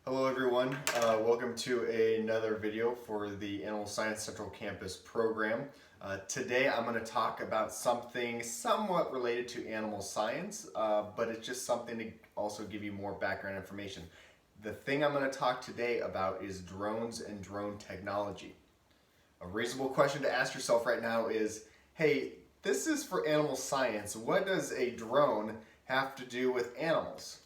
Hello everyone, welcome to another video for the Animal Science Central Campus program. Today I'm going to talk about something somewhat related to animal science, but it's just something to also give you more background information. The thing I'm going to talk today about is drones and drone technology. A reasonable question to ask yourself right now is, hey, this is for animal science. What does a drone have to do with animals?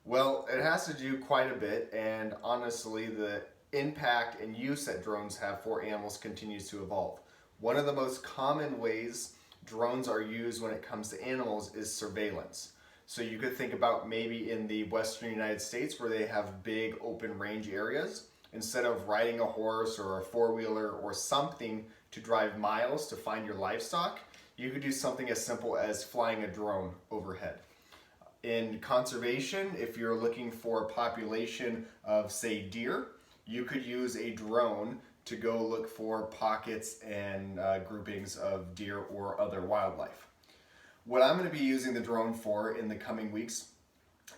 Well, it has to do quite a bit, and honestly, the impact and use that drones have for animals continues to evolve. One of the most common ways drones are used when it comes to animals is surveillance. So you could think about maybe in the western United States where they have big open range areas, instead of riding a horse or a four-wheeler or something to drive miles to find your livestock, you could do something as simple as flying a drone overhead. In conservation, if you're looking for a population of, say, deer, you could use a drone to go look for pockets and groupings of deer or other wildlife. What I'm going to be using the drone for in the coming weeks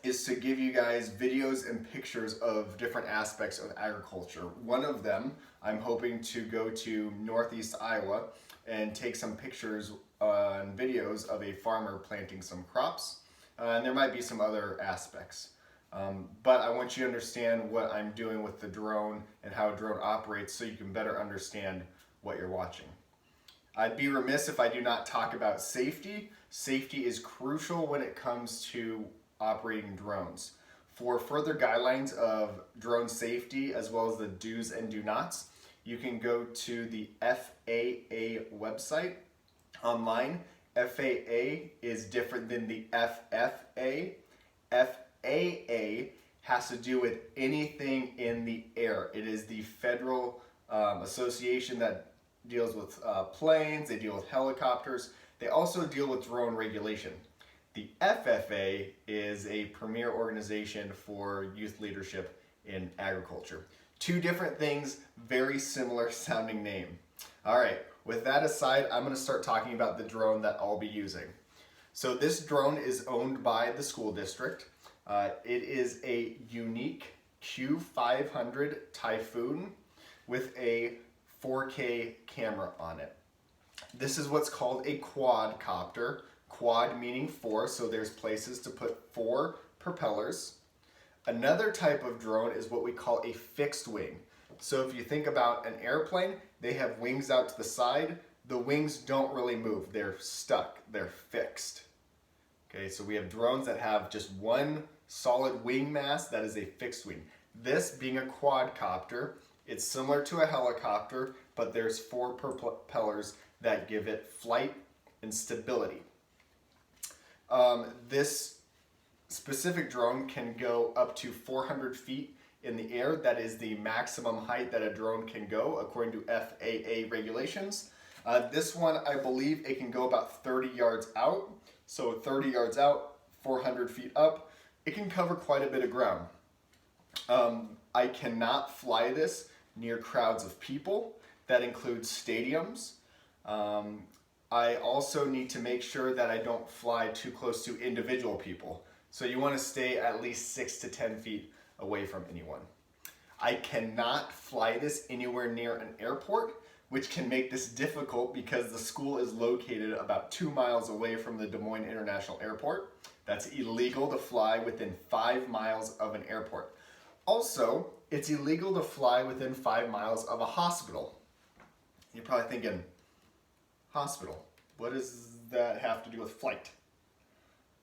is to give you guys videos and pictures of different aspects of agriculture. One of them, I'm hoping to go to northeast Iowa and take some pictures and videos of a farmer planting some crops. And there might be some other aspects. But I want you to understand what I'm doing with the drone and how a drone operates so you can better understand what you're watching. I'd be remiss if I do not talk about safety. Safety is crucial when it comes to operating drones. For further guidelines of drone safety as well as the do's and do nots, you can go to the FAA website online. FAA is different than the FFA. FAA has to do with anything in the air. It is the federal association that deals with planes, they deal with helicopters, they also deal with drone regulation. The FFA is a premier organization for youth leadership in agriculture. Two different things, very similar sounding name. All right. With that aside, I'm going to start talking about the drone that I'll be using. So this drone is owned by the school district. It is a unique Q500 Typhoon with a 4K camera on it. This is what's called a quadcopter. Quad meaning four, so there's places to put four propellers. Another type of drone is what we call a fixed wing. So if you think about an airplane, they have wings out to the side. The wings don't really move. They're stuck. They're fixed. Okay, so we have drones that have just one solid wing mass that is a fixed wing. This being a quadcopter, it's similar to a helicopter, but there's four propellers that give it flight and stability. This specific drone can go up to 400 feet in the air. That is the maximum height that a drone can go according to FAA regulations. This one, I believe it can go about 30 yards out. So 30 yards out, 400 feet up, it can cover quite a bit of ground. I cannot fly this near crowds of people. That includes stadiums. I also need to make sure that I don't fly too close to individual people. So you want to stay at least 6 to 10 feet away from anyone. I cannot fly this anywhere near an airport, which can make this difficult because the school is located about 2 miles away from the Des Moines International Airport. That's illegal to fly within 5 miles of an airport. Also, it's illegal to fly within 5 miles of a hospital. You're probably thinking, hospital, what does that have to do with flight?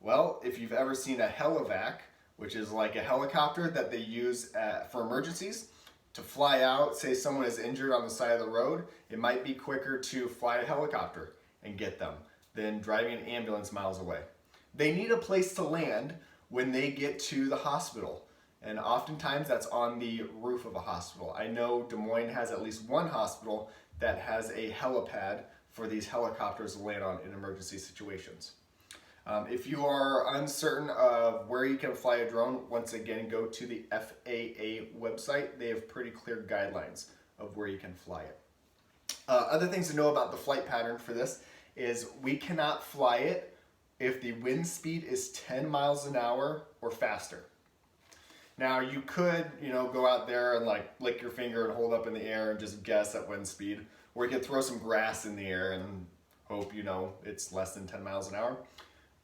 Well, if you've ever seen a helivac, which is like a helicopter that they use for emergencies to fly out, say someone is injured on the side of the road, it might be quicker to fly a helicopter and get them than driving an ambulance miles away. They need a place to land when they get to the hospital, and oftentimes that's on the roof of a hospital. I know Des Moines has at least one hospital that has a helipad for these helicopters to land on in emergency situations. If you are uncertain of where you can fly a drone, once again, go to the FAA website. They have pretty clear guidelines of where you can fly it. Other things to know about the flight pattern for this is we cannot fly it if the wind speed is 10 miles an hour or faster. Now you could, go out there and like lick your finger and hold up in the air and just guess at wind speed, or you could throw some grass in the air and hope it's less than 10 miles an hour.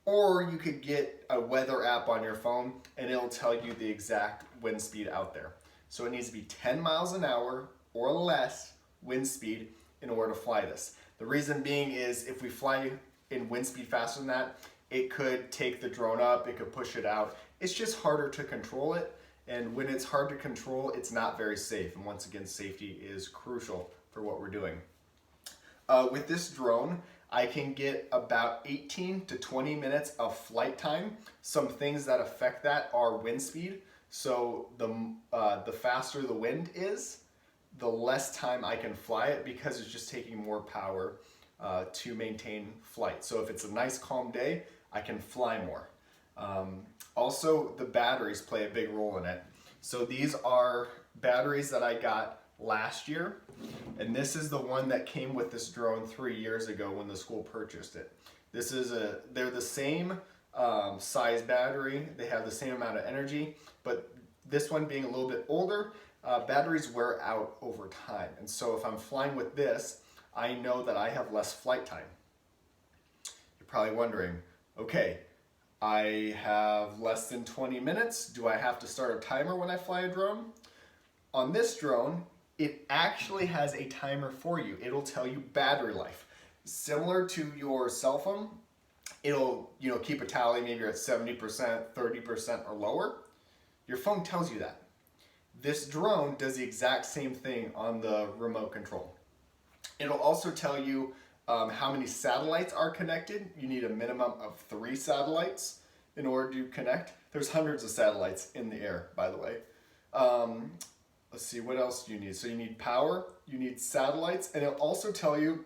Or you could get a weather app on your phone and it'll tell you the exact wind speed out there. So it needs to be 10 miles an hour or less wind speed in order to fly this. The reason being is if we fly in wind speed faster than that, it could take the drone up, it could push it out. It's just harder to control it. And when it's hard to control, it's not very safe. And once again, safety is crucial for what we're doing. With this drone, I can get about 18 to 20 minutes of flight time. Some things that affect that are wind speed. So the faster the wind is, the less time I can fly it because it's just taking more power to maintain flight. So if it's a nice calm day, I can fly more. Also, the batteries play a big role in it. So these are batteries that I got last year, and this is the one that came with this drone 3 years ago when the school purchased it. They're the same size battery, they have the same amount of energy, but this one being a little bit older, batteries wear out over time. And so if I'm flying with this, I know that I have less flight time. You're probably wondering, okay, I have less than 20 minutes. Do I have to start a timer when I fly a drone? On this drone, it actually has a timer for you. It'll tell you battery life. Similar to your cell phone, it'll keep a tally, maybe you're at 70%, 30% or lower. Your phone tells you that. This drone does the exact same thing on the remote control. It'll also tell you how many satellites are connected. You need a minimum of 3 satellites in order to connect. There's hundreds of satellites in the air, by the way. Let's see, what else do you need? So you need power, you need satellites, and it'll also tell you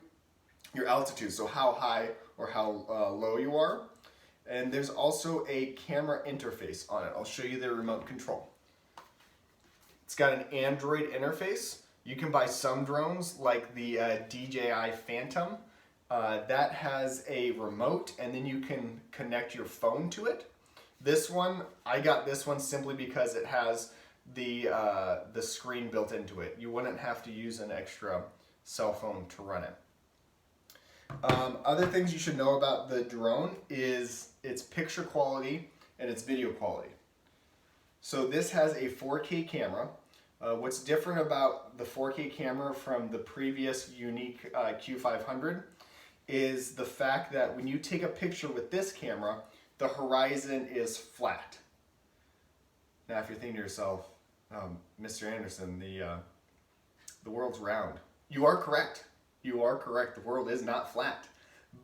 your altitude, so how high or how low you are. And there's also a camera interface on it. I'll show you the remote control. It's got an Android interface. You can buy some drones like the DJI Phantom. That has a remote, and then you can connect your phone to it. This one, I got this one simply because it has the screen built into it. You wouldn't have to use an extra cell phone to run it. Other things you should know about the drone is its picture quality and its video quality. So this has a 4K camera. What's different about the 4K camera from the previous Yuneec Q500 is the fact that when you take a picture with this camera, the horizon is flat. Now if you're thinking to yourself, Mr. Anderson, the world's round. You are correct. You are correct. The world is not flat.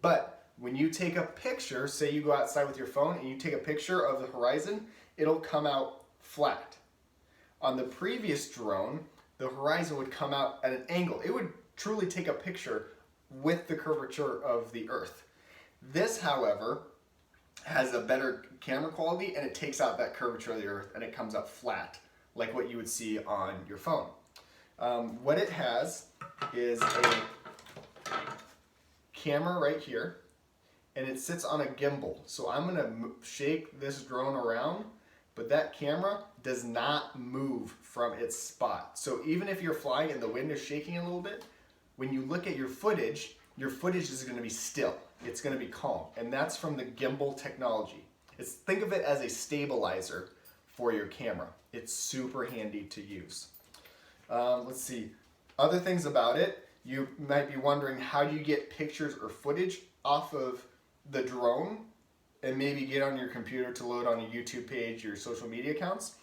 But when you take a picture, say you go outside with your phone and you take a picture of the horizon, it'll come out flat. On the previous drone, the horizon would come out at an angle. It would truly take a picture with the curvature of the Earth. This, however, has a better camera quality and it takes out that curvature of the Earth and it comes up flat, like what you would see on your phone. What it has is a camera right here, and it sits on a gimbal. So I'm gonna shake this drone around, but that camera does not move from its spot. So even if you're flying and the wind is shaking a little bit, when you look at your footage is gonna be still. It's gonna be calm, and that's from the gimbal technology. Think of it as a stabilizer for your camera. It's super handy to use. Let's see, other things about it. You might be wondering, how do you get pictures or footage off of the drone and maybe get on your computer to load on a YouTube page, your social media accounts?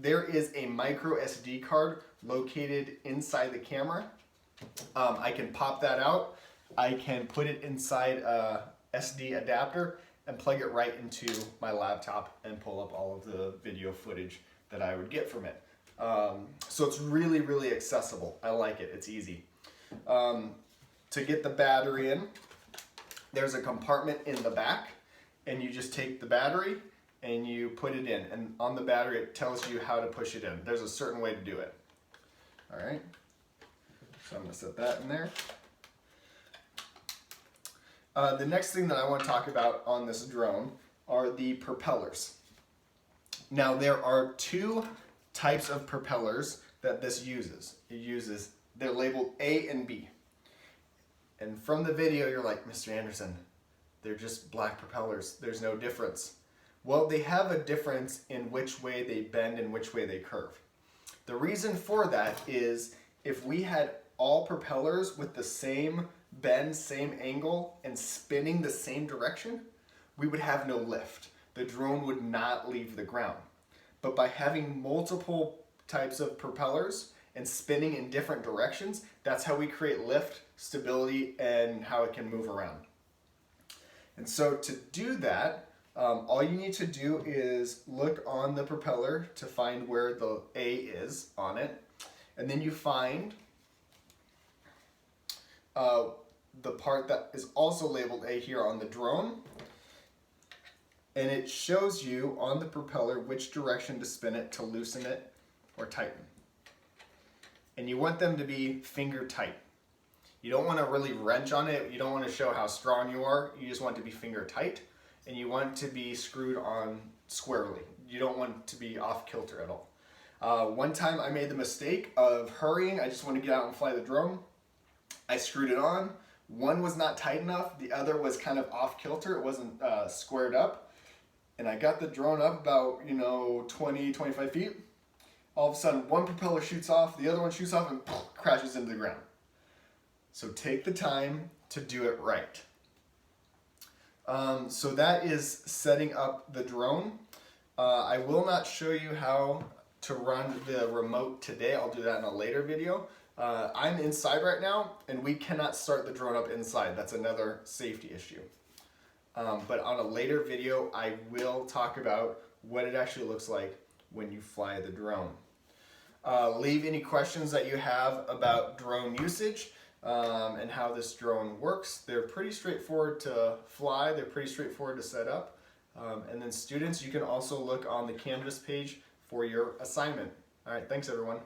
There is a micro SD card located inside the camera. I can pop that out. I can put it inside a SD adapter and plug it right into my laptop and pull up all of the video footage that I would get from it. So it's really, really accessible. I like it. It's easy. To get the battery in, there's a compartment in the back, and you just take the battery and you put it in, and on the battery it tells you how to push it in. There's a certain way to do it. All right, so I'm going to set that in there. The next thing that I want to talk about on this drone are the propellers. Now there are two types of propellers that this uses. They're labeled A and B. And from the video you're like, Mr. Anderson, they're just black propellers. There's no difference. Well, they have a difference in which way they bend and which way they curve. The reason for that is if we had all propellers with the same bend, same angle, and spinning the same direction, we would have no lift. The drone would not leave the ground. But by having multiple types of propellers and spinning in different directions, that's how we create lift, stability, and how it can move around. And so to do that, all you need to do is look on the propeller to find where the A is on it, and then you find the part that is also labeled A here on the drone, and it shows you on the propeller which direction to spin it to loosen it or tighten. And you want them to be finger tight. You don't want to really wrench on it. You don't want to show how strong you are. You just want it to be finger tight, and you want it to be screwed on squarely. You don't want it to be off kilter at all. One time I made the mistake of hurrying. I just wanted to get out and fly the drone. I screwed it on. One was not tight enough. The other was kind of off kilter. It wasn't squared up. And I got the drone up about, 20, 25 feet. All of a sudden, one propeller shoots off, the other one shoots off, and crashes into the ground. So take the time to do it right. So that is setting up the drone. I will not show you how to run the remote today. I'll do that in a later video. I'm inside right now, and we cannot start the drone up inside. That's another safety issue. But on a later video, I will talk about what it actually looks like when you fly the drone. Leave any questions that you have about drone usage and how this drone works. They're pretty straightforward to fly. They're pretty straightforward to set up. And then students, you can also look on the Canvas page for your assignment. All right, thanks everyone.